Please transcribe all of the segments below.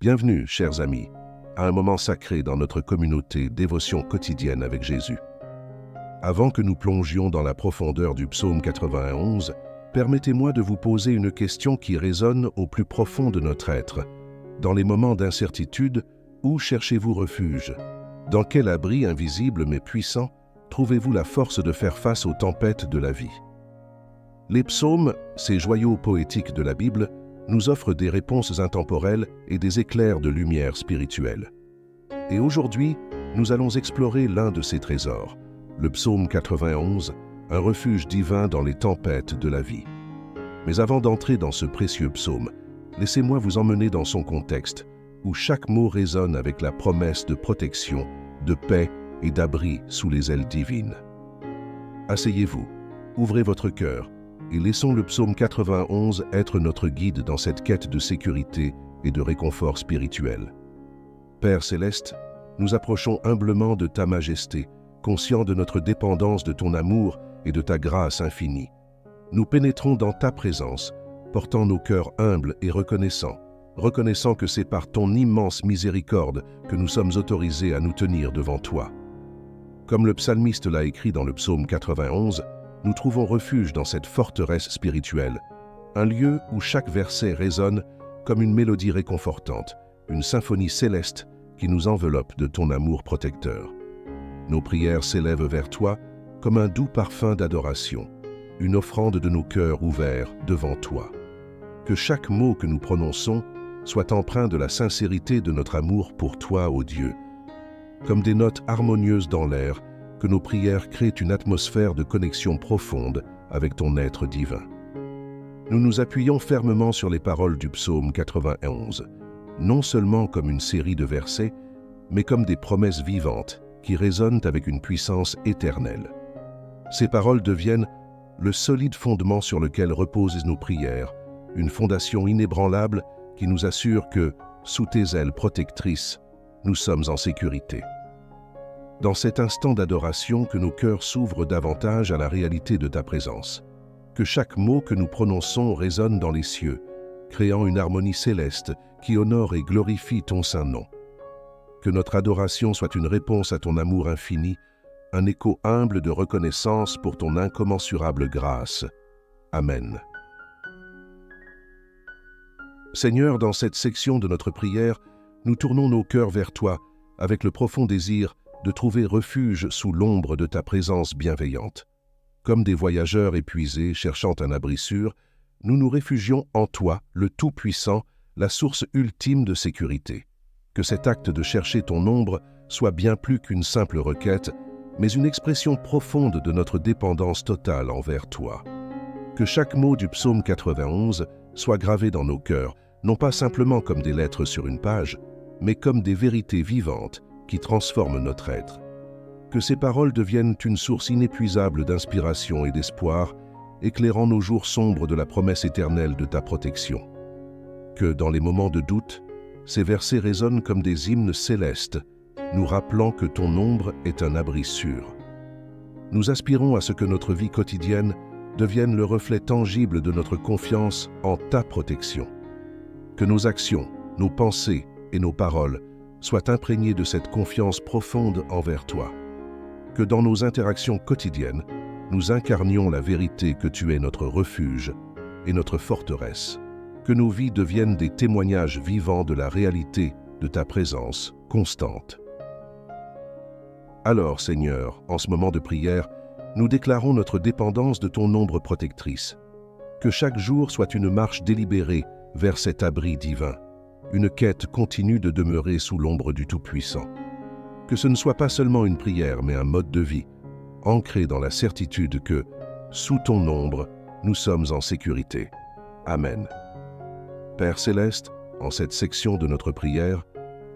Bienvenue, chers amis, à un moment sacré dans notre communauté Dévotion quotidienne avec Jésus. Avant que nous plongions dans la profondeur du psaume 91, permettez-moi de vous poser une question qui résonne au plus profond de notre être. Dans les moments d'incertitude, où cherchez-vous refuge? Dans quel abri invisible mais puissant trouvez-vous la force de faire face aux tempêtes de la vie? Les psaumes, ces joyaux poétiques de la Bible, nous offrent des réponses intemporelles et des éclairs de lumière spirituelle. Et aujourd'hui, nous allons explorer l'un de ces trésors, le psaume 91, un refuge divin dans les tempêtes de la vie. Mais avant d'entrer dans ce précieux psaume, laissez-moi vous emmener dans son contexte, où chaque mot résonne avec la promesse de protection, de paix et d'abri sous les ailes divines. Asseyez-vous, ouvrez votre cœur, et laissons le psaume 91 être notre guide dans cette quête de sécurité et de réconfort spirituel. Père céleste, nous approchons humblement de ta majesté, conscients de notre dépendance de ton amour et de ta grâce infinie. Nous pénétrons dans ta présence, portant nos cœurs humbles et reconnaissant que c'est par ton immense miséricorde que nous sommes autorisés à nous tenir devant toi. Comme le psalmiste l'a écrit dans le psaume 91, nous trouvons refuge dans cette forteresse spirituelle, un lieu où chaque verset résonne comme une mélodie réconfortante, une symphonie céleste qui nous enveloppe de ton amour protecteur. Nos prières s'élèvent vers toi comme un doux parfum d'adoration, une offrande de nos cœurs ouverts devant toi. Que chaque mot que nous prononçons soit empreint de la sincérité de notre amour pour toi, ô Dieu. Comme des notes harmonieuses dans l'air, que nos prières créent une atmosphère de connexion profonde avec ton être divin. Nous nous appuyons fermement sur les paroles du psaume 91, non seulement comme une série de versets, mais comme des promesses vivantes qui résonnent avec une puissance éternelle. Ces paroles deviennent le solide fondement sur lequel reposent nos prières, une fondation inébranlable qui nous assure que, sous tes ailes protectrices, nous sommes en sécurité. Dans cet instant d'adoration, que nos cœurs s'ouvrent davantage à la réalité de ta présence. Que chaque mot que nous prononçons résonne dans les cieux, créant une harmonie céleste qui honore et glorifie ton saint nom. Que notre adoration soit une réponse à ton amour infini, un écho humble de reconnaissance pour ton incommensurable grâce. Amen. Seigneur, dans cette section de notre prière, nous tournons nos cœurs vers toi avec le profond désir de trouver refuge sous l'ombre de ta présence bienveillante. Comme des voyageurs épuisés cherchant un abri sûr, nous nous réfugions en toi, le Tout-Puissant, la source ultime de sécurité. Que cet acte de chercher ton ombre soit bien plus qu'une simple requête, mais une expression profonde de notre dépendance totale envers toi. Que chaque mot du psaume 91 soit gravé dans nos cœurs, non pas simplement comme des lettres sur une page, mais comme des vérités vivantes qui transforment notre être. Que ces paroles deviennent une source inépuisable d'inspiration et d'espoir, éclairant nos jours sombres de la promesse éternelle de ta protection. Que, dans les moments de doute, ces versets résonnent comme des hymnes célestes, nous rappelant que ton ombre est un abri sûr. Nous aspirons à ce que notre vie quotidienne devienne le reflet tangible de notre confiance en ta protection. Que nos actions, nos pensées et nos paroles soient imprégnées de cette confiance profonde envers toi. Que dans nos interactions quotidiennes, nous incarnions la vérité que tu es notre refuge et notre forteresse. Que nos vies deviennent des témoignages vivants de la réalité de ta présence constante. Alors, Seigneur, en ce moment de prière, nous déclarons notre dépendance de ton ombre protectrice. Que chaque jour soit une marche délibérée vers cet abri divin, une quête continue de demeurer sous l'ombre du Tout-Puissant. Que ce ne soit pas seulement une prière, mais un mode de vie, ancré dans la certitude que, sous ton ombre, nous sommes en sécurité. Amen. Père céleste, en cette section de notre prière,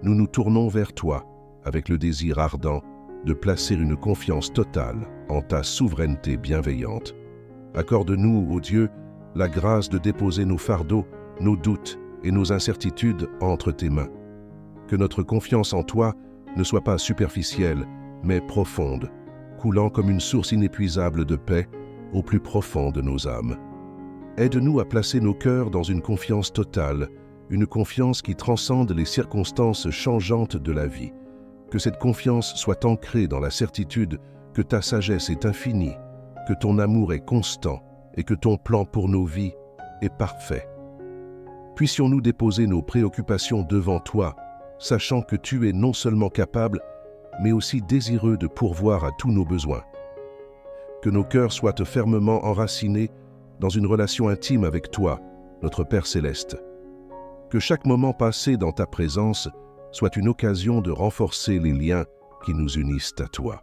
nous nous tournons vers toi avec le désir ardent de placer une confiance totale en ta souveraineté bienveillante. Accorde-nous, ô Dieu, la grâce de déposer nos fardeaux, nos doutes et nos incertitudes entre tes mains. Que notre confiance en toi ne soit pas superficielle, mais profonde, coulant comme une source inépuisable de paix au plus profond de nos âmes. Aide-nous à placer nos cœurs dans une confiance totale, une confiance qui transcende les circonstances changeantes de la vie. Que cette confiance soit ancrée dans la certitude que ta sagesse est infinie, que ton amour est constant et que ton plan pour nos vies est parfait. Puissions-nous déposer nos préoccupations devant toi, sachant que tu es non seulement capable, mais aussi désireux de pourvoir à tous nos besoins. Que nos cœurs soient fermement enracinés dans une relation intime avec toi, notre Père céleste. Que chaque moment passé dans ta présence soit une occasion de renforcer les liens qui nous unissent à toi.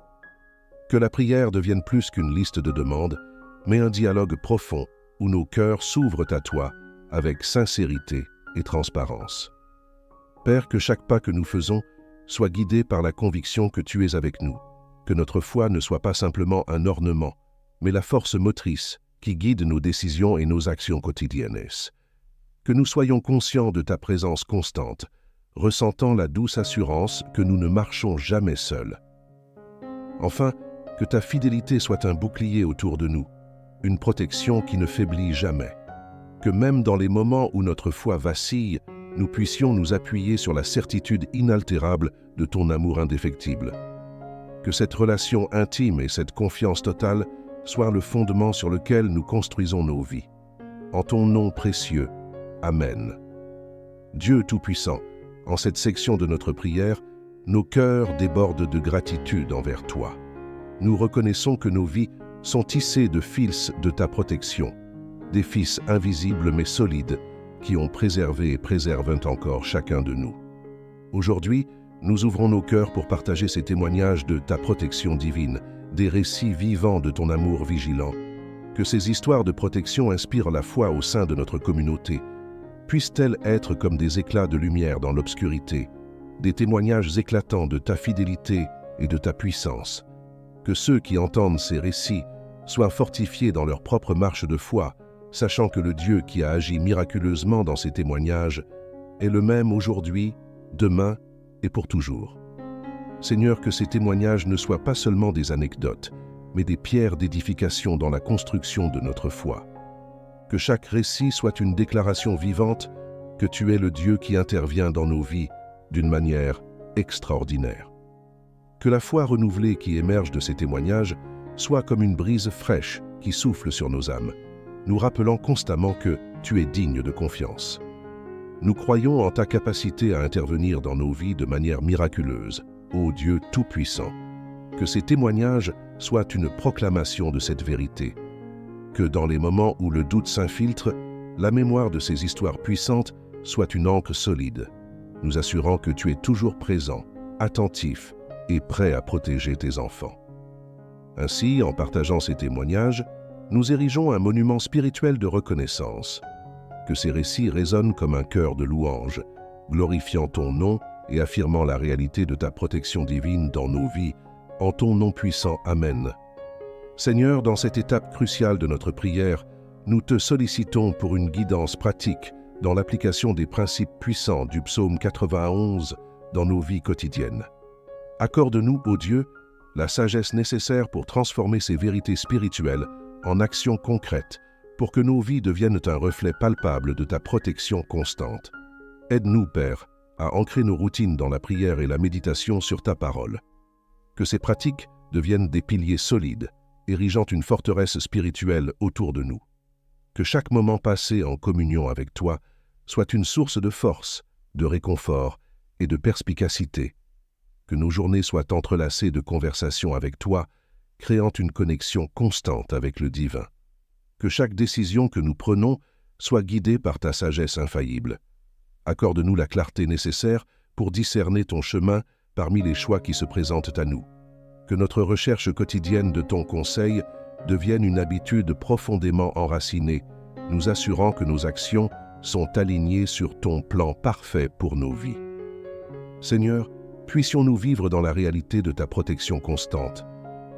Que la prière devienne plus qu'une liste de demandes, mais un dialogue profond où nos cœurs s'ouvrent à toi avec sincérité et transparence. Père, que chaque pas que nous faisons soit guidé par la conviction que tu es avec nous, que notre foi ne soit pas simplement un ornement, mais la force motrice qui guide nos décisions et nos actions quotidiennes. Que nous soyons conscients de ta présence constante, ressentant la douce assurance que nous ne marchons jamais seuls. Enfin, que ta fidélité soit un bouclier autour de nous, une protection qui ne faiblit jamais. Que même dans les moments où notre foi vacille, nous puissions nous appuyer sur la certitude inaltérable de ton amour indéfectible. Que cette relation intime et cette confiance totale soient le fondement sur lequel nous construisons nos vies. En ton nom précieux, Amen. Dieu Tout-Puissant, en cette section de notre prière, nos cœurs débordent de gratitude envers toi. Nous reconnaissons que nos vies sont tissées de fils de ta protection, des fils invisibles mais solides qui ont préservé et préservent encore chacun de nous. Aujourd'hui, nous ouvrons nos cœurs pour partager ces témoignages de ta protection divine, des récits vivants de ton amour vigilant. Que ces histoires de protection inspirent la foi au sein de notre communauté. Puissent-elles être comme des éclats de lumière dans l'obscurité, des témoignages éclatants de ta fidélité et de ta puissance. Que ceux qui entendent ces récits soient fortifiés dans leur propre marche de foi, sachant que le Dieu qui a agi miraculeusement dans ces témoignages est le même aujourd'hui, demain et pour toujours. Seigneur, que ces témoignages ne soient pas seulement des anecdotes, mais des pierres d'édification dans la construction de notre foi. Que chaque récit soit une déclaration vivante que tu es le Dieu qui intervient dans nos vies d'une manière extraordinaire. Que la foi renouvelée qui émerge de ces témoignages soit comme une brise fraîche qui souffle sur nos âmes, nous rappelant constamment que tu es digne de confiance. Nous croyons en ta capacité à intervenir dans nos vies de manière miraculeuse, ô Dieu Tout-Puissant. Que ces témoignages soient une proclamation de cette vérité. Que dans les moments où le doute s'infiltre, la mémoire de ces histoires puissantes soit une ancre solide, nous assurant que tu es toujours présent, attentif et prêt à protéger tes enfants. Ainsi, en partageant ces témoignages, nous érigeons un monument spirituel de reconnaissance. Que ces récits résonnent comme un chœur de louange, glorifiant ton nom et affirmant la réalité de ta protection divine dans nos vies, en ton nom puissant. Amen. Seigneur, dans cette étape cruciale de notre prière, nous te sollicitons pour une guidance pratique dans l'application des principes puissants du psaume 91 dans nos vies quotidiennes. Accorde-nous, ô Dieu, la sagesse nécessaire pour transformer ces vérités spirituelles en actions concrètes, pour que nos vies deviennent un reflet palpable de ta protection constante. Aide-nous, Père, à ancrer nos routines dans la prière et la méditation sur ta parole. Que ces pratiques deviennent des piliers solides, érigeant une forteresse spirituelle autour de nous. Que chaque moment passé en communion avec toi soit une source de force, de réconfort et de perspicacité. Que nos journées soient entrelacées de conversations avec toi, créant une connexion constante avec le divin. Que chaque décision que nous prenons soit guidée par ta sagesse infaillible. Accorde-nous la clarté nécessaire pour discerner ton chemin parmi les choix qui se présentent à nous. Que notre recherche quotidienne de ton conseil devienne une habitude profondément enracinée, nous assurant que nos actions sont alignées sur ton plan parfait pour nos vies. Seigneur, puissions-nous vivre dans la réalité de ta protection constante.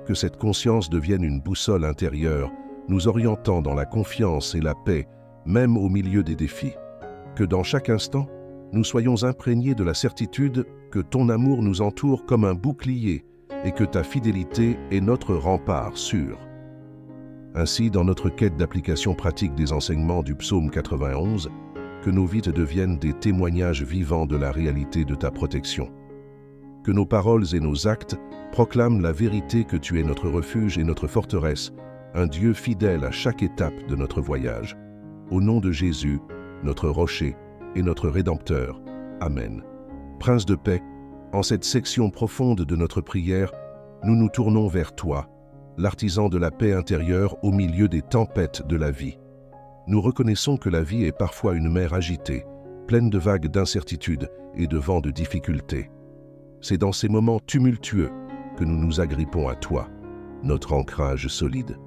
Que cette conscience devienne une boussole intérieure, nous orientant dans la confiance et la paix, même au milieu des défis. Que dans chaque instant, nous soyons imprégnés de la certitude que ton amour nous entoure comme un bouclier et que ta fidélité est notre rempart sûr. Ainsi, dans notre quête d'application pratique des enseignements du psaume 91, que nos vies deviennent des témoignages vivants de la réalité de ta protection. Que nos paroles et nos actes proclament la vérité que tu es notre refuge et notre forteresse, un Dieu fidèle à chaque étape de notre voyage. Au nom de Jésus, notre rocher et notre Rédempteur. Amen. Prince de paix, en cette section profonde de notre prière, nous nous tournons vers toi, l'artisan de la paix intérieure au milieu des tempêtes de la vie. Nous reconnaissons que la vie est parfois une mer agitée, pleine de vagues d'incertitudes et de vents de difficultés. C'est dans ces moments tumultueux que nous nous agrippons à toi, notre ancrage solide.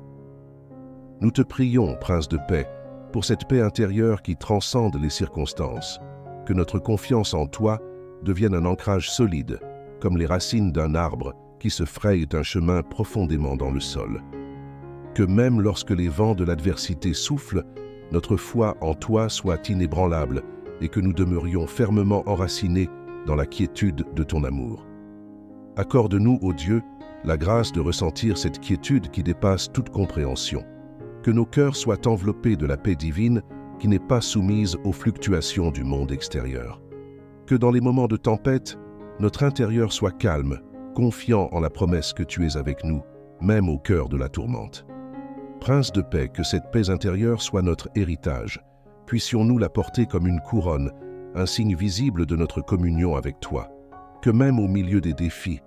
Nous te prions, Prince de paix, pour cette paix intérieure qui transcende les circonstances, que notre confiance en toi devienne un ancrage solide, comme les racines d'un arbre qui se frayent un chemin profondément dans le sol. Que même lorsque les vents de l'adversité soufflent, notre foi en toi soit inébranlable et que nous demeurions fermement enracinés dans la quiétude de ton amour. Accorde-nous, ô Dieu, la grâce de ressentir cette quiétude qui dépasse toute compréhension. Que nos cœurs soient enveloppés de la paix divine qui n'est pas soumise aux fluctuations du monde extérieur. Que dans les moments de tempête, notre intérieur soit calme, confiant en la promesse que tu es avec nous, même au cœur de la tourmente. Prince de paix, que cette paix intérieure soit notre héritage. Puissions-nous la porter comme une couronne, un signe visible de notre communion avec toi. Que même au milieu des défis,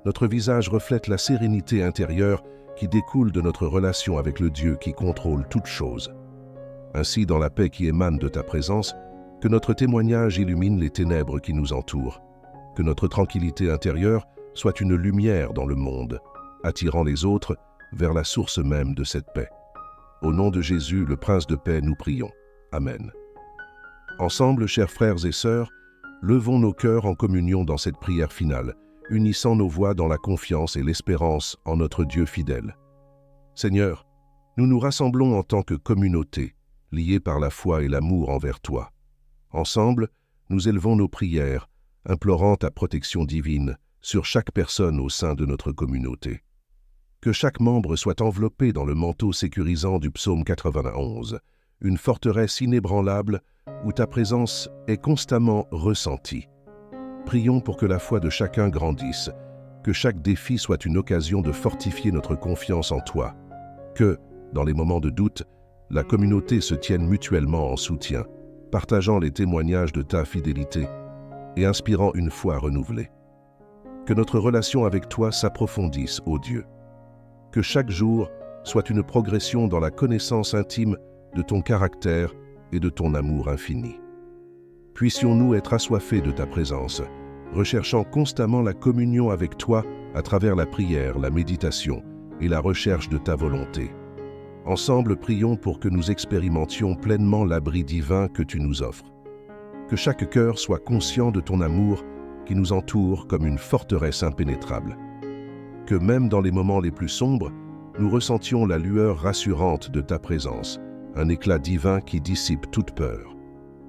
notre visage reflète la sérénité intérieure qui découle de notre relation avec le Dieu qui contrôle toutes choses. Ainsi, dans la paix qui émane de ta présence, que notre témoignage illumine les ténèbres qui nous entourent. Que notre tranquillité intérieure soit une lumière dans le monde, attirant les autres vers la source même de cette paix. Au nom de Jésus, le Prince de paix, nous prions. Amen. Ensemble, chers frères et sœurs, levons nos cœurs en communion dans cette prière finale, unissant nos voix dans la confiance et l'espérance en notre Dieu fidèle. Seigneur, nous nous rassemblons en tant que communauté, liés par la foi et l'amour envers toi. Ensemble, nous élevons nos prières, implorant ta protection divine sur chaque personne au sein de notre communauté. Que chaque membre soit enveloppé dans le manteau sécurisant du psaume 91, une forteresse inébranlable où ta présence est constamment ressentie. Prions pour que la foi de chacun grandisse, que chaque défi soit une occasion de fortifier notre confiance en toi, que, dans les moments de doute, la communauté se tienne mutuellement en soutien, partageant les témoignages de ta fidélité et inspirant une foi renouvelée. Que notre relation avec toi s'approfondisse, ô Dieu. Que chaque jour soit une progression dans la connaissance intime de ton caractère et de ton amour infini. Puissions-nous être assoiffés de ta présence, recherchant constamment la communion avec toi à travers la prière, la méditation et la recherche de ta volonté. Ensemble, prions pour que nous expérimentions pleinement l'abri divin que tu nous offres. Que chaque cœur soit conscient de ton amour qui nous entoure comme une forteresse impénétrable. Que même dans les moments les plus sombres, nous ressentions la lueur rassurante de ta présence, un éclat divin qui dissipe toute peur.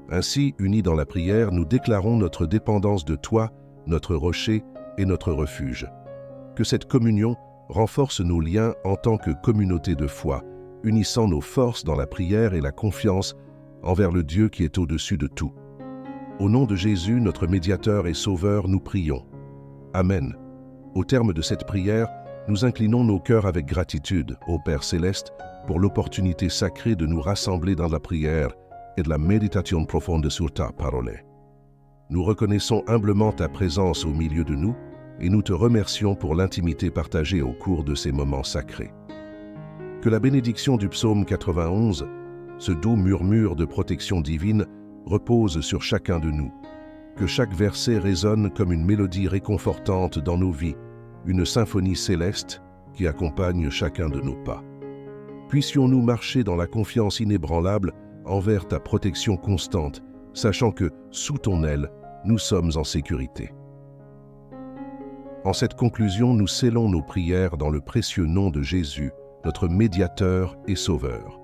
Ainsi, unis dans la prière, nous déclarons notre dépendance de toi, notre rocher et notre refuge. Que cette communion renforce nos liens en tant que communauté de foi, unissant nos forces dans la prière et la confiance envers le Dieu qui est au-dessus de tout. Au nom de Jésus, notre médiateur et sauveur, nous prions. Amen. Au terme de cette prière, nous inclinons nos cœurs avec gratitude au Père Céleste pour l'opportunité sacrée de nous rassembler dans la prière et de la méditation profonde sur ta parole. Nous reconnaissons humblement ta présence au milieu de nous et nous te remercions pour l'intimité partagée au cours de ces moments sacrés. Que la bénédiction du psaume 91, ce doux murmure de protection divine, repose sur chacun de nous. Que chaque verset résonne comme une mélodie réconfortante dans nos vies, une symphonie céleste qui accompagne chacun de nos pas. Puissions-nous marcher dans la confiance inébranlable envers ta protection constante, sachant que, sous ton aile, nous sommes en sécurité. En cette conclusion, nous scellons nos prières dans le précieux nom de Jésus, notre médiateur et sauveur.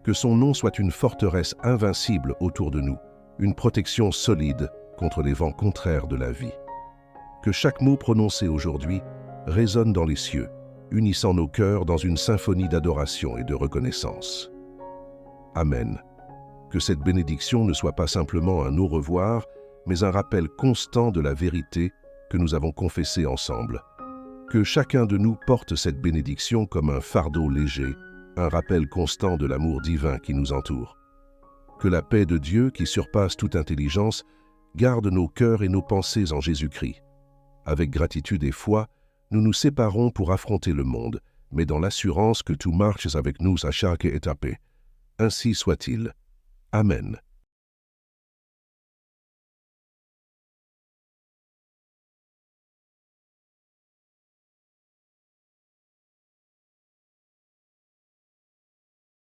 Que son nom soit une forteresse invincible autour de nous, une protection solide contre les vents contraires de la vie. Que chaque mot prononcé aujourd'hui résonne dans les cieux, unissant nos cœurs dans une symphonie d'adoration et de reconnaissance. Amen. Que cette bénédiction ne soit pas simplement un au revoir, mais un rappel constant de la vérité que nous avons confessée ensemble. Que chacun de nous porte cette bénédiction comme un fardeau léger, un rappel constant de l'amour divin qui nous entoure. Que la paix de Dieu, qui surpasse toute intelligence, garde nos cœurs et nos pensées en Jésus-Christ. Avec gratitude et foi, nous nous séparons pour affronter le monde, mais dans l'assurance que tout marche avec nous à chaque étape. Ainsi soit-il. Amen.